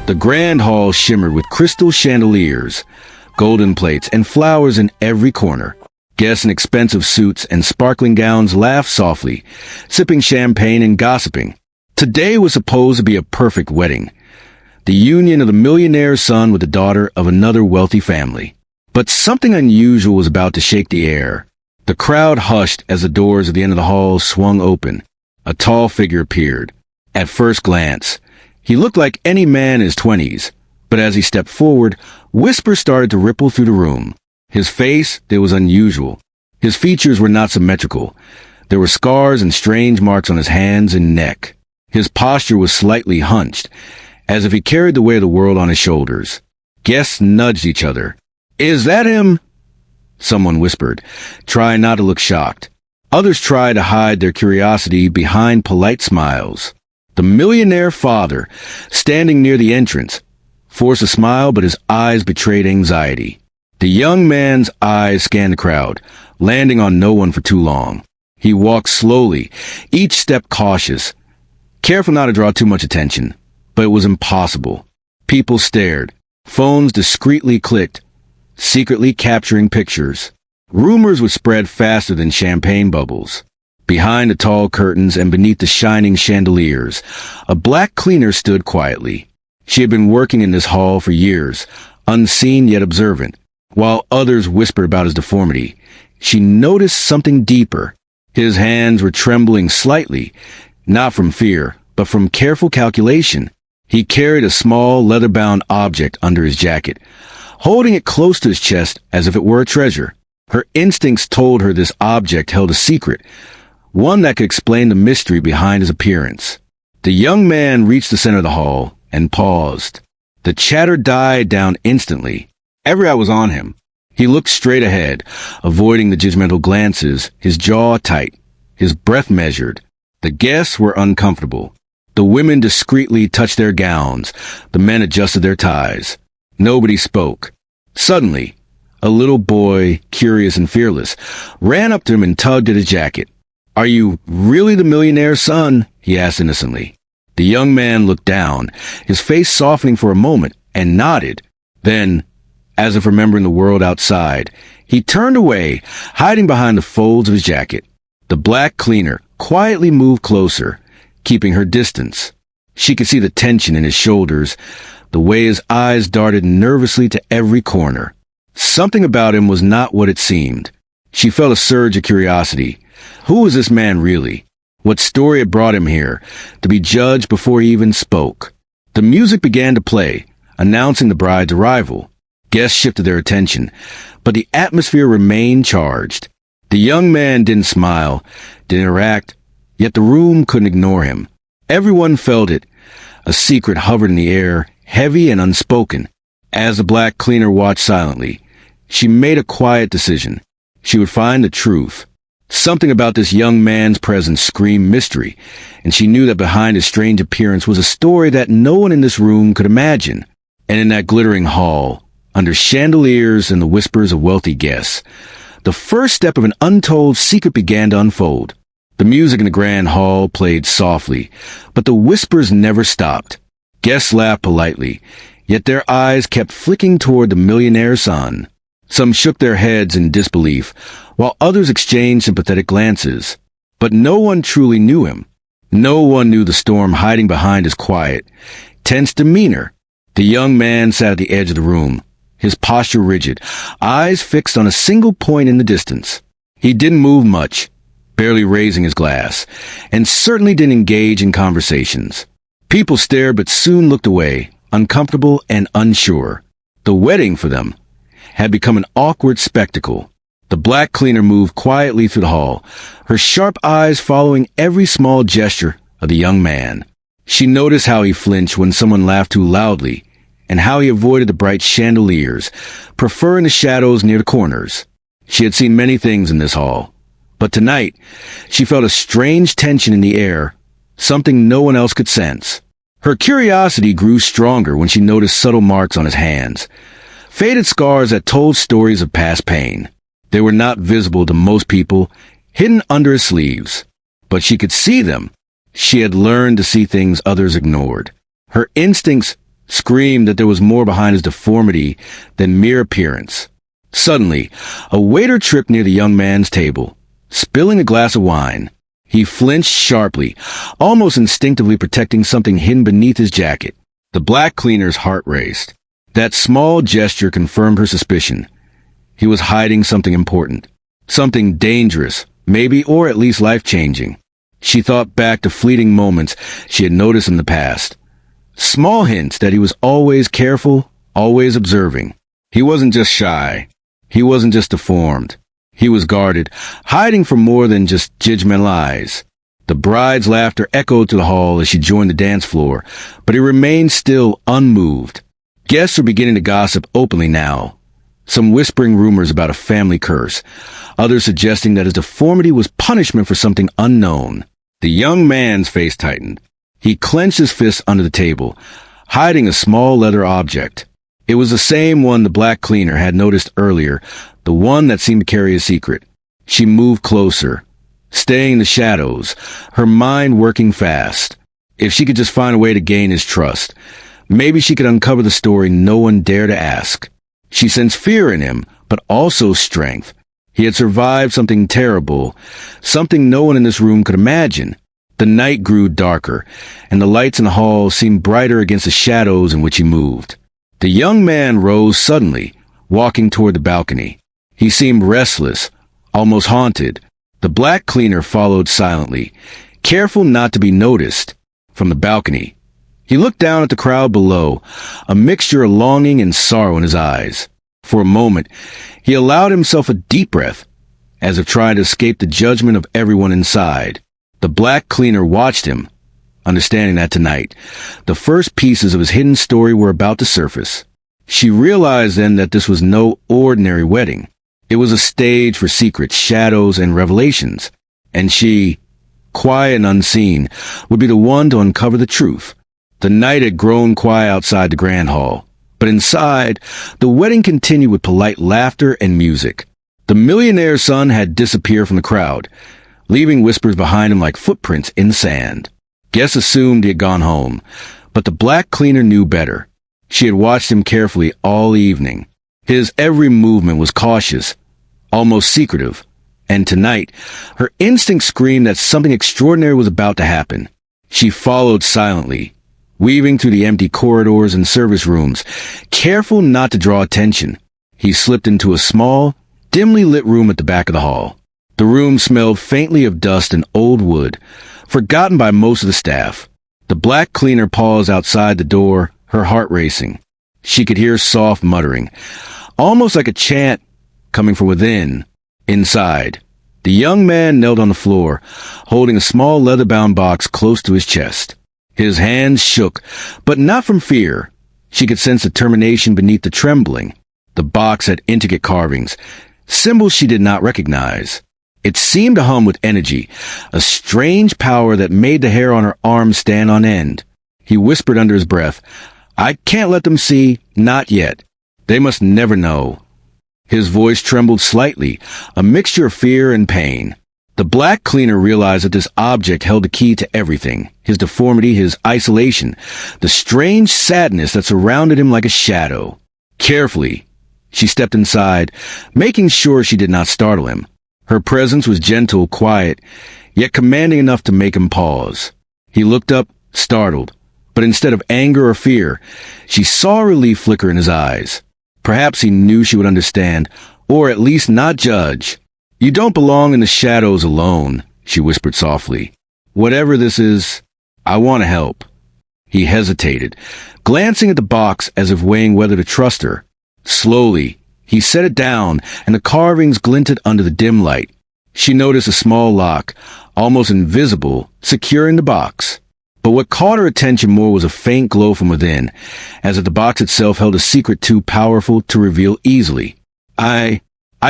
The grand hall shimmered with crystal chandeliers, golden plates, and flowers in every corner. Guests in expensive suits and sparkling gowns laughed softly, sipping champagne and gossiping. Today was supposed to be a perfect wedding, the union of the millionaire's son with the daughter of another wealthy family. But something unusual was about to shake the air. The crowd hushed as the doors at the end of the hall swung open. A tall figure appeared. At first glance, he looked like any man in his 20s, but as he stepped forward, whispers started to ripple through the room. His face, it was unusual. His features were not symmetrical. There were scars and strange marks on his hands and neck. His posture was slightly hunched, as if he carried the weight of the world on his shoulders. Guests nudged each other. "Is that him?" someone whispered, trying not to look shocked. Others tried to hide their curiosity behind polite smiles. The millionaire father, standing near the entrance, forced a smile, but his eyes betrayed anxiety. The young man's eyes scanned the crowd, landing on no one for too long. He walked slowly, each step cautious, careful not to draw too much attention. But it was impossible. People stared. Phones discreetly clicked, secretly capturing pictures. Rumors would spread faster than champagne bubbles. Behind the tall curtains and beneath the shining chandeliers, a black cleaner stood quietly. She had been working in this hall for years, unseen yet observant. While others whispered about his deformity, she noticed something deeper. His hands were trembling slightly, not from fear, but from careful calculation. He carried a small, leather-bound object under his jacket, holding it close to his chest as if it were a treasure. Her instincts told her this object held a secret, one that could explain the mystery behind his appearance. The young man reached the center of the hall and paused. The chatter died down instantly. Every eye was on him. He looked straight ahead, avoiding the judgmental glances, his jaw tight, his breath measured. The guests were uncomfortable. The women discreetly touched their gowns. The men adjusted their ties. Nobody spoke. Suddenly, a little boy, curious and fearless, ran up to him and tugged at his jacket. "Are you really the millionaire's son?" he asked innocently. The young man looked down, his face softening for a moment, and nodded. Then, as if remembering the world outside, he turned away, hiding behind the folds of his jacket. The black cleaner quietly moved closer, keeping her distance. She could see the tension in his shoulders, the way his eyes darted nervously to every corner. Something about him was not what it seemed. She felt a surge of curiosity. Who was this man really? What story had brought him here, to be judged before he even spoke? The music began to play, announcing the bride's arrival. Guests shifted their attention, but the atmosphere remained charged. The young man didn't smile, didn't interact, yet the room couldn't ignore him. Everyone felt it. A secret hovered in the air, heavy and unspoken. As the black cleaner watched silently, she made a quiet decision. She would find the truth. Something about this young man's presence screamed mystery, and she knew that behind his strange appearance was a story that no one in this room could imagine. And in that glittering hall, under chandeliers and the whispers of wealthy guests, the first step of an untold secret began to unfold. The music in the grand hall played softly, but the whispers never stopped. Guests laughed politely, yet their eyes kept flicking toward the millionaire's son. Some shook their heads in disbelief, while others exchanged sympathetic glances. But no one truly knew him. No one knew the storm hiding behind his quiet, tense demeanor. The young man sat at the edge of the room, his posture rigid, eyes fixed on a single point in the distance. He didn't move much, barely raising his glass, and certainly didn't engage in conversations. People stared but soon looked away, uncomfortable and unsure. The wedding, for them, had become an awkward spectacle. The black cleaner moved quietly through the hall, her sharp eyes following every small gesture of the young man. She noticed how he flinched when someone laughed too loudly, and how he avoided the bright chandeliers, preferring the shadows near the corners. She had seen many things in this hall, but tonight she felt a strange tension in the air, something no one else could sense. Her curiosity grew stronger when she noticed subtle marks on his hands, faded scars that told stories of past pain. They were not visible to most people, hidden under his sleeves, but she could see them. She had learned to see things others ignored. Her instincts screamed that there was more behind his deformity than mere appearance. Suddenly, a waiter tripped near the young man's table, spilling a glass of wine. He flinched sharply, almost instinctively protecting something hidden beneath his jacket. The black cleaner's heart raced. That small gesture confirmed her suspicion. He was hiding something important. Something dangerous, maybe, or at least life-changing. She thought back to fleeting moments she had noticed in the past. Small hints that he was always careful, always observing. He wasn't just shy. He wasn't just deformed. He was guarded, hiding from more than just judgmental eyes. The bride's laughter echoed to the hall as she joined the dance floor, but he remained still, unmoved. Guests were beginning to gossip openly now. Some whispering rumors about a family curse, others suggesting that his deformity was punishment for something unknown. The young man's face tightened. He clenched his fist under the table, hiding a small leather object. It was the same one the black cleaner had noticed earlier, the one that seemed to carry a secret. She moved closer, staying in the shadows, her mind working fast. If she could just find a way to gain his trust, maybe she could uncover the story no one dared to ask. She sensed fear in him, but also strength. He had survived something terrible, something no one in this room could imagine. The night grew darker, and the lights in the hall seemed brighter against the shadows in which he moved. The young man rose suddenly, walking toward the balcony. He seemed restless, almost haunted. The black cleaner followed silently, careful not to be noticed. From the balcony, he looked down at the crowd below, a mixture of longing and sorrow in his eyes. For a moment, he allowed himself a deep breath, as if trying to escape the judgment of everyone inside. The black cleaner watched him, understanding that tonight, the first pieces of his hidden story were about to surface. She realized then that this was no ordinary wedding. It was a stage for secrets, shadows, and revelations. And she, quiet and unseen, would be the one to uncover the truth. The night had grown quiet outside the grand hall, but inside, the wedding continued with polite laughter and music. The millionaire's son had disappeared from the crowd, leaving whispers behind him like footprints in the sand. Guests assumed he had gone home, but the black cleaner knew better. She had watched him carefully all evening. His every movement was cautious, almost secretive, and tonight, her instinct screamed that something extraordinary was about to happen. She followed silently, weaving through the empty corridors and service rooms, careful not to draw attention. He slipped into a small, dimly lit room at the back of the hall. The room smelled faintly of dust and old wood, forgotten by most of the staff. The black cleaner paused outside the door, her heart racing. She could hear soft muttering, almost like a chant coming from within. Inside, the young man knelt on the floor, holding a small leather-bound box close to his chest. His hands shook, but not from fear. She could sense determination beneath the trembling. The box had intricate carvings, symbols she did not recognize. It seemed to hum with energy, a strange power that made the hair on her arms stand on end. He whispered under his breath, "I can't let them see, not yet. They must never know." His voice trembled slightly, a mixture of fear and pain. The black cleaner realized that this object held the key to everything, his deformity, his isolation, the strange sadness that surrounded him like a shadow. Carefully, she stepped inside, making sure she did not startle him. Her presence was gentle, quiet, yet commanding enough to make him pause. He looked up, startled, but instead of anger or fear, she saw relief flicker in his eyes. Perhaps he knew she would understand, or at least not judge. "You don't belong in the shadows alone," she whispered softly. "Whatever this is, I want to help." He hesitated, glancing at the box as if weighing whether to trust her. Slowly, he set it down, and the carvings glinted under the dim light. She noticed a small lock, almost invisible, securing the box. But what caught her attention more was a faint glow from within, as if the box itself held a secret too powerful to reveal easily. I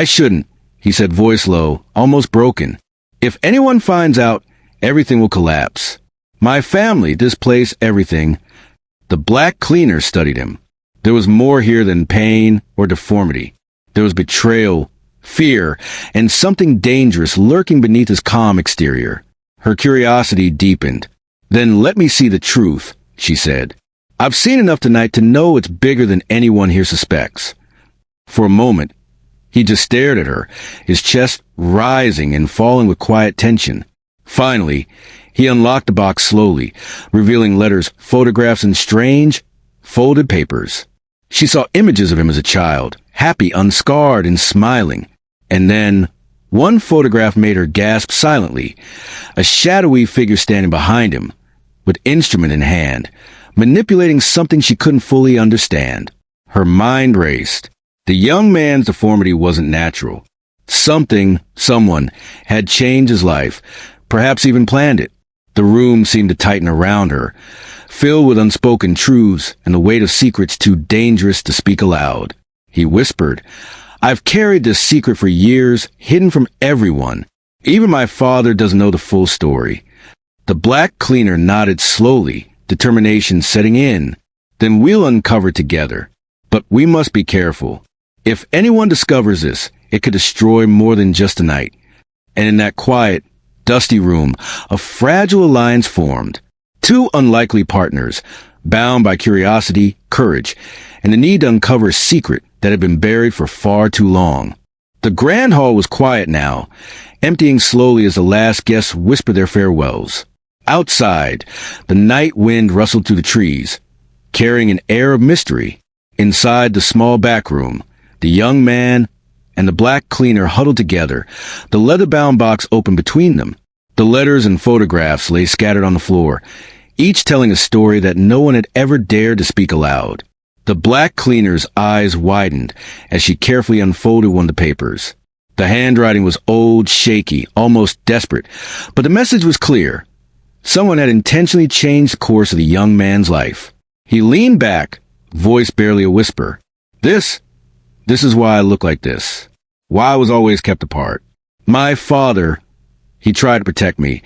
shouldn't," he said, voice low, almost broken. "If anyone finds out, everything will collapse. My family, this place, everything." The black cleaner studied him. There was more here than pain or deformity. There was betrayal, fear, and something dangerous lurking beneath his calm exterior. Her curiosity deepened. "Then let me see the truth," she said. I've seen enough tonight to know it's bigger than anyone here suspects." For a moment, he just stared at her, his chest rising and falling with quiet tension. Finally, he unlocked the box slowly, revealing letters, photographs, and strange, folded papers. She saw images of him as a child, happy, unscarred, and smiling. And then, one photograph made her gasp silently, a shadowy figure standing behind him, with instrument in hand, manipulating something she couldn't fully understand. Her mind raced. The young man's deformity wasn't natural. Someone had changed his life, perhaps even planned it. The room seemed to tighten around her, filled with unspoken truths and the weight of secrets too dangerous to speak aloud. He whispered, "I've carried this secret for years, hidden from everyone. Even my father doesn't know the full story." The black cleaner nodded slowly, determination setting in. "Then we'll uncover together. But we must be careful. If anyone discovers this, it could destroy more than just a night." And in that quiet, dusty room, a fragile alliance formed. Two unlikely partners, bound by curiosity, courage, and the need to uncover a secret that had been buried for far too long. The grand hall was quiet now, emptying slowly as the last guests whispered their farewells. Outside, the night wind rustled through the trees, carrying an air of mystery. Inside the small back room, the young man and the black cleaner huddled together, the leather-bound box open between them. The letters and photographs lay scattered on the floor, each telling a story that no one had ever dared to speak aloud. The black cleaner's eyes widened as she carefully unfolded one of the papers. The handwriting was old, shaky, almost desperate, but the message was clear. Someone had intentionally changed the course of the young man's life. He leaned back, voice barely a whisper. This is why I look like this. Why I was always kept apart. My father, he tried to protect me,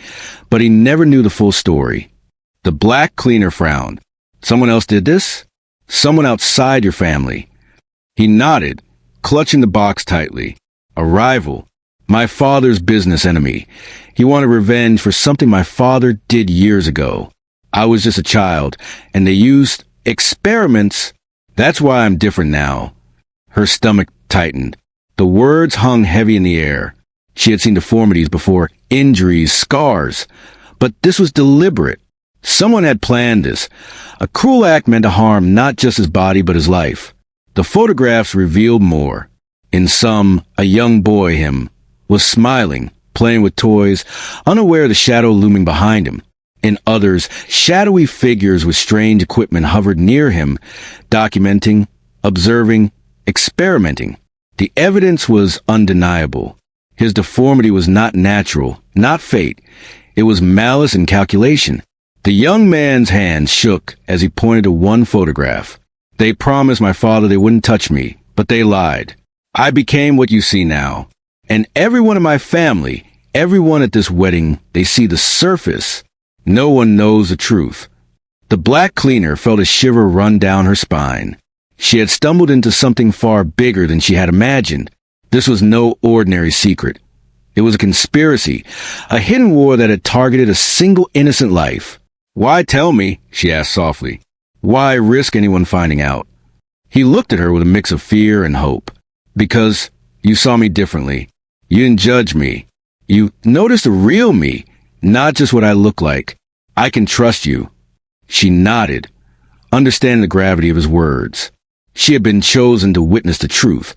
but he never knew the full story." The black cleaner frowned. "Someone else did this? Someone outside your family?" He nodded, clutching the box tightly. "A rival. My father's business enemy. He wanted revenge for something my father did years ago. I was just a child, and they used experiments. That's why I'm different now." Her stomach tightened. The words hung heavy in the air. She had seen deformities before, injuries, scars. But this was deliberate. Someone had planned this. A cruel act meant to harm not just his body but his life. The photographs revealed more. In some, a young boy, him, was smiling, playing with toys, unaware of the shadow looming behind him. In others, shadowy figures with strange equipment hovered near him, documenting, observing, experimenting. The evidence was undeniable. His deformity was not natural, not fate. It was malice and calculation. The young man's hand shook as he pointed to one photograph. "They promised my father they wouldn't touch me, but they lied. I became what you see now. And everyone in my family, everyone at this wedding, they see the surface. No one knows the truth." The black cleaner felt a shiver run down her spine. She had stumbled into something far bigger than she had imagined. This was no ordinary secret. It was a conspiracy, a hidden war that had targeted a single innocent life. "Why tell me?" she asked softly. "Why risk anyone finding out?" He looked at her with a mix of fear and hope. "Because you saw me differently. You didn't judge me. You noticed the real me, not just what I look like. I can trust you." She nodded, understanding the gravity of his words. She had been chosen to witness the truth,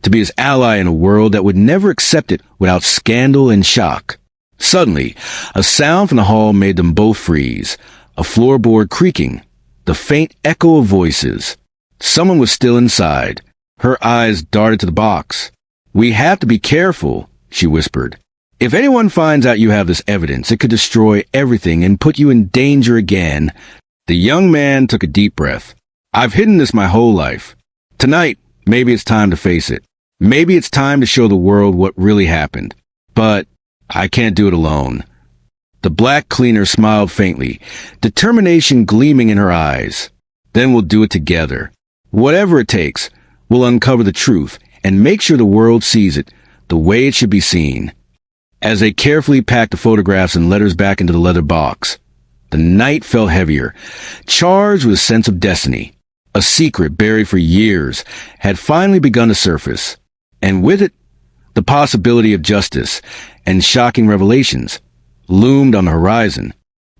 to be his ally in a world that would never accept it without scandal and shock. Suddenly, a sound from the hall made them both freeze, a floorboard creaking, the faint echo of voices. Someone was still inside. Her eyes darted to the box. "We have to be careful," she whispered. "If anyone finds out you have this evidence, it could destroy everything and put you in danger again." The young man took a deep breath. "I've hidden this my whole life. Tonight, maybe it's time to face it. Maybe it's time to show the world what really happened. But I can't do it alone." The black cleaner smiled faintly, determination gleaming in her eyes. "Then we'll do it together. Whatever it takes, we'll uncover the truth and make sure the world sees it the way it should be seen." As they carefully packed the photographs and letters back into the leather box, The night felt heavier, charged with a sense of destiny. A secret buried for years had finally begun to surface, and with it, the possibility of justice and shocking revelations loomed on the horizon.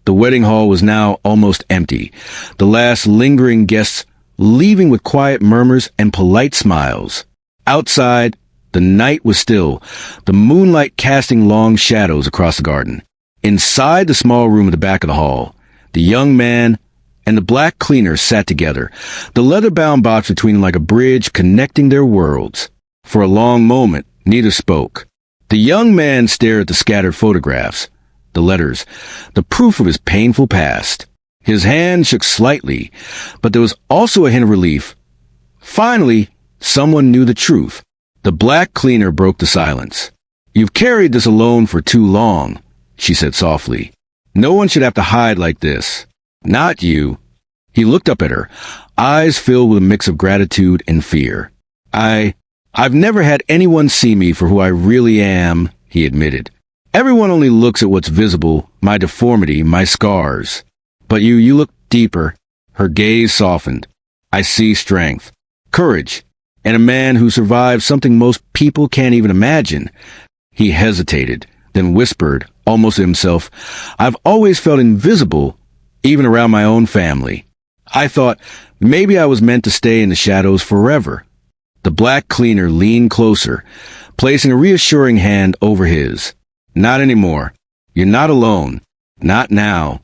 The wedding hall was now almost empty, the last lingering guests leaving with quiet murmurs and polite smiles. Outside, the night was still, the moonlight casting long shadows across the garden. Inside the small room at the back of the hall, the young man and the black cleaner sat together, the leather-bound box between them like a bridge connecting their worlds. For a long moment, neither spoke. The young man stared at the scattered photographs, the letters, the proof of his painful past. His hand shook slightly, but there was also a hint of relief. Finally, someone knew the truth. The black cleaner broke the silence. "You've carried this alone for too long," she said softly. "No one should have to hide like this. Not you." He looked up at her, eyes filled with a mix of gratitude and fear. I've never had anyone see me for who I really am," he admitted. "Everyone only looks at what's visible, my deformity, my scars. But you look deeper." Her gaze softened. "I see strength, courage, and a man who survived something most people can't even imagine." He hesitated, then whispered, almost to himself, "I've always felt invisible, even around my own family. I thought maybe I was meant to stay in the shadows forever." The black cleaner leaned closer, placing a reassuring hand over his. "Not anymore. You're not alone. Not now."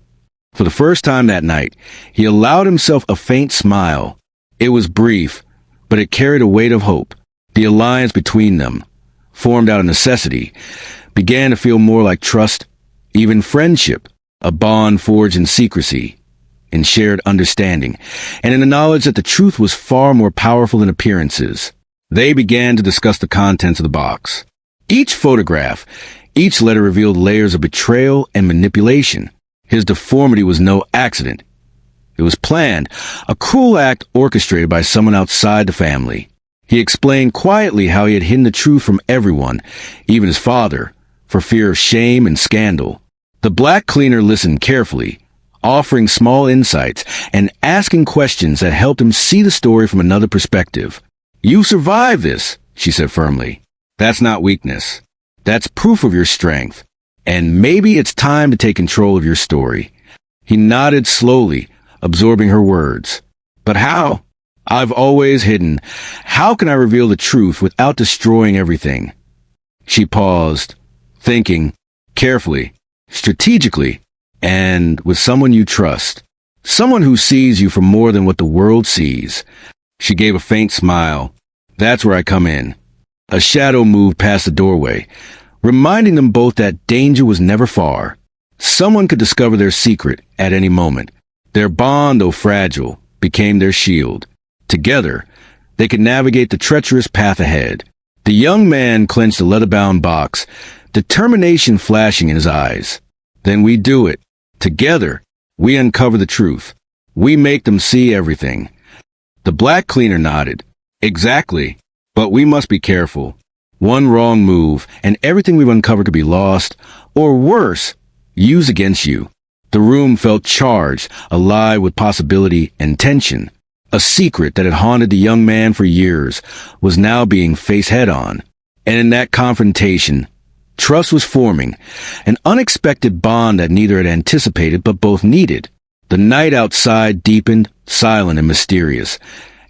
For the first time that night, he allowed himself a faint smile. It was brief, but it carried a weight of hope. The alliance between them, formed out of necessity, began to feel more like trust, even friendship, a bond forged in secrecy, in shared understanding, and in the knowledge that the truth was far more powerful than appearances. They began to discuss the contents of the box. Each photograph, each letter revealed layers of betrayal and manipulation. His deformity was no accident. It was planned, a cruel act orchestrated by someone outside the family. He explained quietly how he had hidden the truth from everyone, even his father, for fear of shame and scandal. The black cleaner listened carefully, offering small insights and asking questions that helped him see the story from another perspective. "You survived this," she said firmly. "That's not weakness. That's proof of your strength. And maybe it's time to take control of your story." He nodded slowly, absorbing her words. "But how? I've always hidden. How can I reveal the truth without destroying everything?" She paused, thinking, carefully, strategically, and with someone you trust. Someone who sees you for more than what the world sees. She gave a faint smile. "That's where I come in." A shadow moved past the doorway, reminding them both that danger was never far. Someone could discover their secret at any moment. Their bond, though fragile, became their shield. Together, they could navigate the treacherous path ahead. The young man clenched the leather-bound box, determination flashing in his eyes. "Then we do it. Together, we uncover the truth. We make them see everything." The black cleaner nodded. "Exactly. But we must be careful. One wrong move, and everything we've uncovered could be lost, or worse, used against you." The room felt charged, alive with possibility and tension. A secret that had haunted the young man for years was now being faced head-on. And in that confrontation, trust was forming, an unexpected bond that neither had anticipated but both needed. The night outside deepened, silent and mysterious,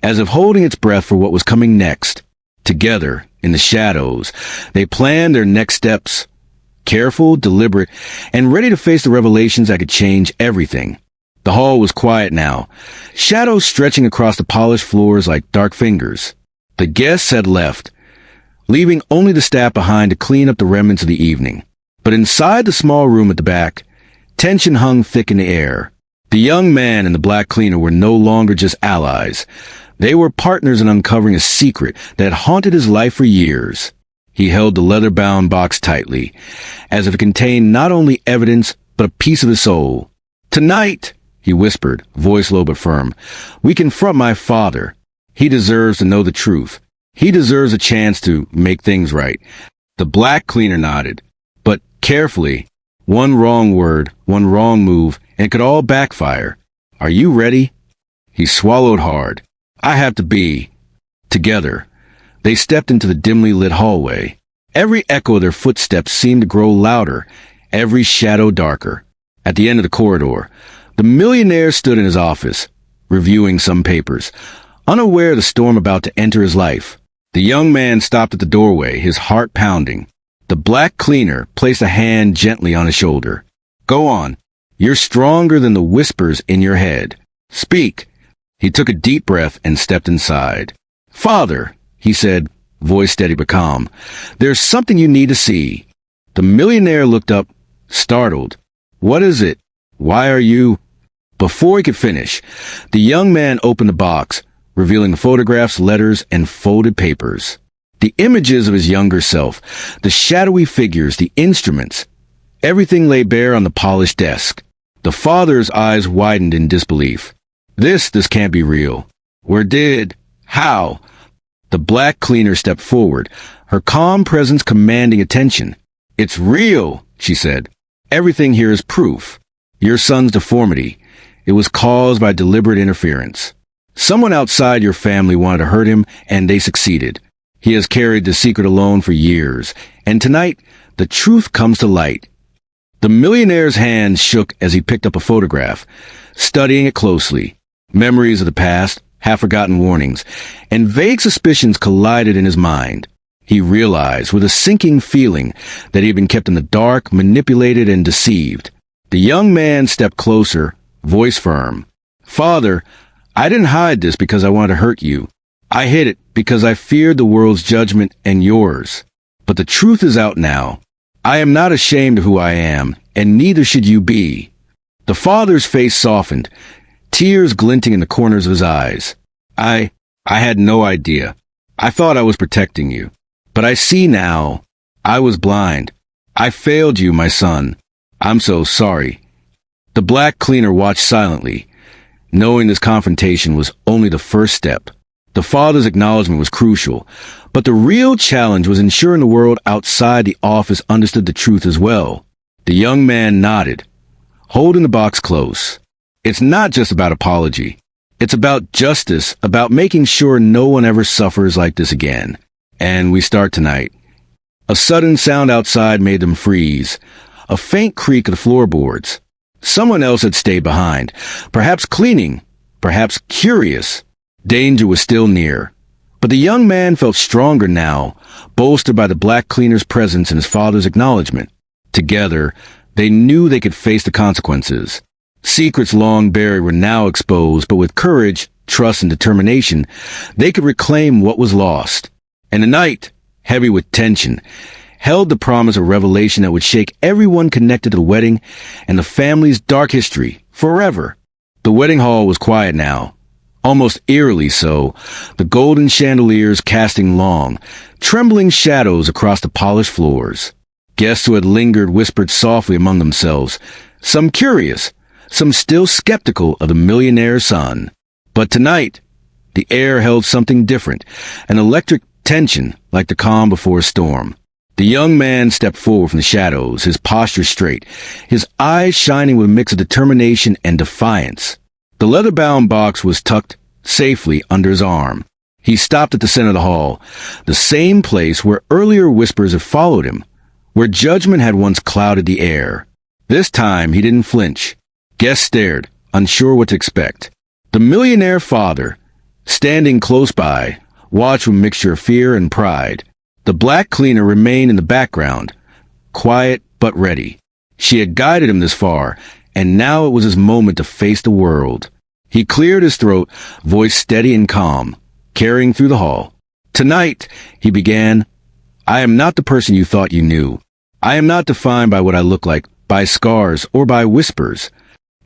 as if holding its breath for what was coming next. Together, in the shadows, they planned their next steps, careful, deliberate, and ready to face the revelations that could change everything. The hall was quiet now, shadows stretching across the polished floors like dark fingers. The guests had left, leaving only the staff behind to clean up the remnants of the evening. But inside the small room at the back, tension hung thick in the air. The young man and the black cleaner were no longer just allies. They were partners in uncovering a secret that had haunted his life for years. He held the leather-bound box tightly, as if it contained not only evidence, but a piece of his soul. "Tonight," he whispered, voice low but firm, "we confront my father. He deserves to know the truth. He deserves a chance to make things right." The black cleaner nodded, but carefully. One wrong word, one wrong move, and it could all backfire. Are you ready? He swallowed hard. I have to be. Together, they stepped into the dimly lit hallway. Every echo of their footsteps seemed to grow louder, every shadow darker. At the end of the corridor, the millionaire stood in his office, reviewing some papers, unaware of the storm about to enter his life. The young man stopped at the doorway, his heart pounding. The black cleaner placed a hand gently on his shoulder. Go on. You're stronger than the whispers in your head. Speak. He took a deep breath and stepped inside. Father, he said, voice steady but calm, there's something you need to see. The millionaire looked up, startled. What is it? Why are you? Before he could finish, the young man opened the box, revealing the photographs, letters, and folded papers. The images of his younger self, the shadowy figures, the instruments, everything lay bare on the polished desk. The father's eyes widened in disbelief. This can't be real. How? The black cleaner stepped forward, her calm presence commanding attention. It's real, she said. Everything here is proof. Your son's deformity. It was caused by deliberate interference. Someone outside your family wanted to hurt him, and they succeeded. He has carried the secret alone for years, and tonight, the truth comes to light. The millionaire's hands shook as he picked up a photograph, studying it closely. Memories of the past, half-forgotten warnings, and vague suspicions collided in his mind. He realized with a sinking feeling that he had been kept in the dark, manipulated, and deceived. The young man stepped closer, voice firm. Father, I didn't hide this because I wanted to hurt you. I hid it because I feared the world's judgment and yours. But the truth is out now. I am not ashamed of who I am, and neither should you be. The father's face softened, tears glinting in the corners of his eyes. I had no idea. I thought I was protecting you. But I see now. I was blind. I failed you, my son. I'm so sorry. The black cleaner watched silently, knowing this confrontation was only the first step. The father's acknowledgement was crucial, but the real challenge was ensuring the world outside the office understood the truth as well. The young man nodded, holding the box close. It's not just about apology. It's about justice, about making sure no one ever suffers like this again. And we start tonight. A sudden sound outside made them freeze. A faint creak of the floorboards. Someone else had stayed behind, perhaps cleaning, perhaps curious. Danger was still near. But the young man felt stronger now, bolstered by the black cleaner's presence and his father's acknowledgement. Together, they knew they could face the consequences. Secrets long buried were now exposed, but with courage, trust, and determination, they could reclaim what was lost. And the night, heavy with tension, held the promise of revelation that would shake everyone connected to the wedding and the family's dark history forever. The wedding hall was quiet now, almost eerily so, the golden chandeliers casting long, trembling shadows across the polished floors. Guests who had lingered whispered softly among themselves, some curious, some still skeptical of the millionaire's son. But tonight, the air held something different, an electric tension like the calm before a storm. The young man stepped forward from the shadows, his posture straight, his eyes shining with a mix of determination and defiance. The leather-bound box was tucked safely under his arm. He stopped at the center of the hall, the same place where earlier whispers had followed him, where judgment had once clouded the air. This time he didn't flinch. Guests stared, unsure what to expect. The millionaire father, standing close by, watched with a mixture of fear and pride. The black cleaner remained in the background, quiet but ready. She had guided him this far, and now it was his moment to face the world. He cleared his throat, voice steady and calm, carrying through the hall. Tonight, he began, I am not the person you thought you knew. I am not defined by what I look like, by scars, or by whispers.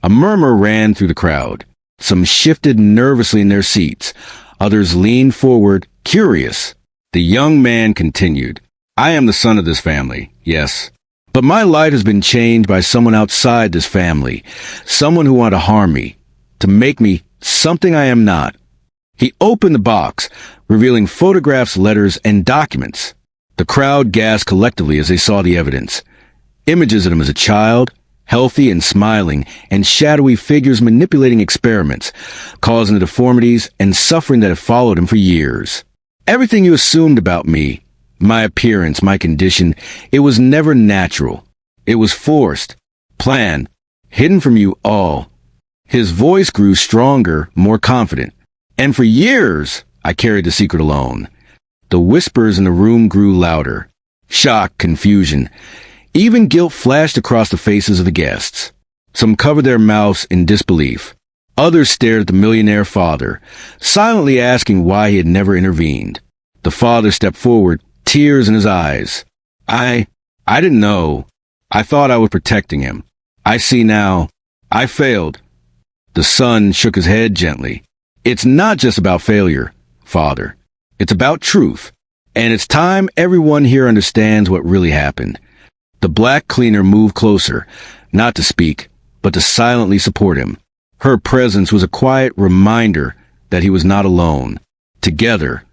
A murmur ran through the crowd. Some shifted nervously in their seats. Others leaned forward, curious. The young man continued, I am the son of this family, yes. But my life has been changed by someone outside this family, someone who wanted to harm me, to make me something I am not. He opened the box, revealing photographs, letters, and documents. The crowd gasped collectively as they saw the evidence. Images of him as a child, healthy and smiling, and shadowy figures manipulating experiments, causing the deformities and suffering that have followed him for years. Everything you assumed about me, my appearance, my condition, it was never natural. It was forced, planned, hidden from you all. His voice grew stronger, more confident. And for years, I carried the secret alone. The whispers in the room grew louder. Shock, confusion, even guilt flashed across the faces of the guests. Some covered their mouths in disbelief. Others stared at the millionaire father, silently asking why he had never intervened. The father stepped forward, tears in his eyes. I didn't know. I thought I was protecting him. I see now. I failed. The son shook his head gently. It's not just about failure, father. It's about truth. And it's time everyone here understands what really happened. The black cleaner moved closer, not to speak, but to silently support him. Her presence was a quiet reminder that he was not alone. Together,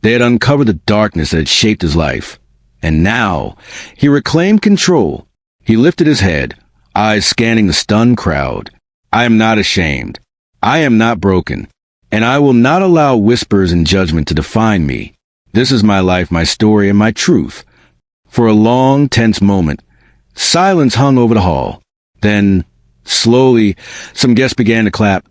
they had uncovered the darkness that had shaped his life. And now, he reclaimed control. He lifted his head, eyes scanning the stunned crowd. I am not ashamed. I am not broken. And I will not allow whispers and judgment to define me. This is my life, my story, and my truth. For a long, tense moment, silence hung over the hall. Then, slowly, some guests began to clap,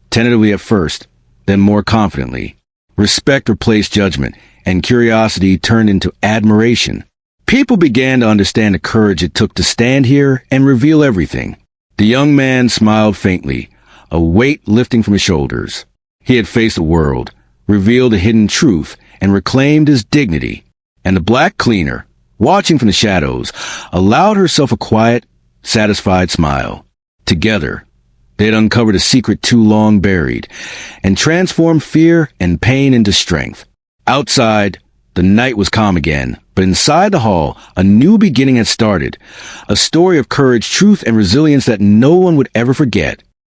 tentatively at first, then more confidently. Respect replaced judgment, and curiosity turned into admiration. People began to understand the courage it took to stand here and reveal everything. The young man smiled faintly, a weight lifting from his shoulders. He had faced the world, revealed a hidden truth, and reclaimed his dignity. And the black cleaner, watching from the shadows, allowed herself a quiet, satisfied smile. Together, they had uncovered a secret too long buried, and transformed fear and pain into strength. Outside, the night was calm again, but inside the hall, a new beginning had started. A story of courage, truth, and resilience that no one would ever forget.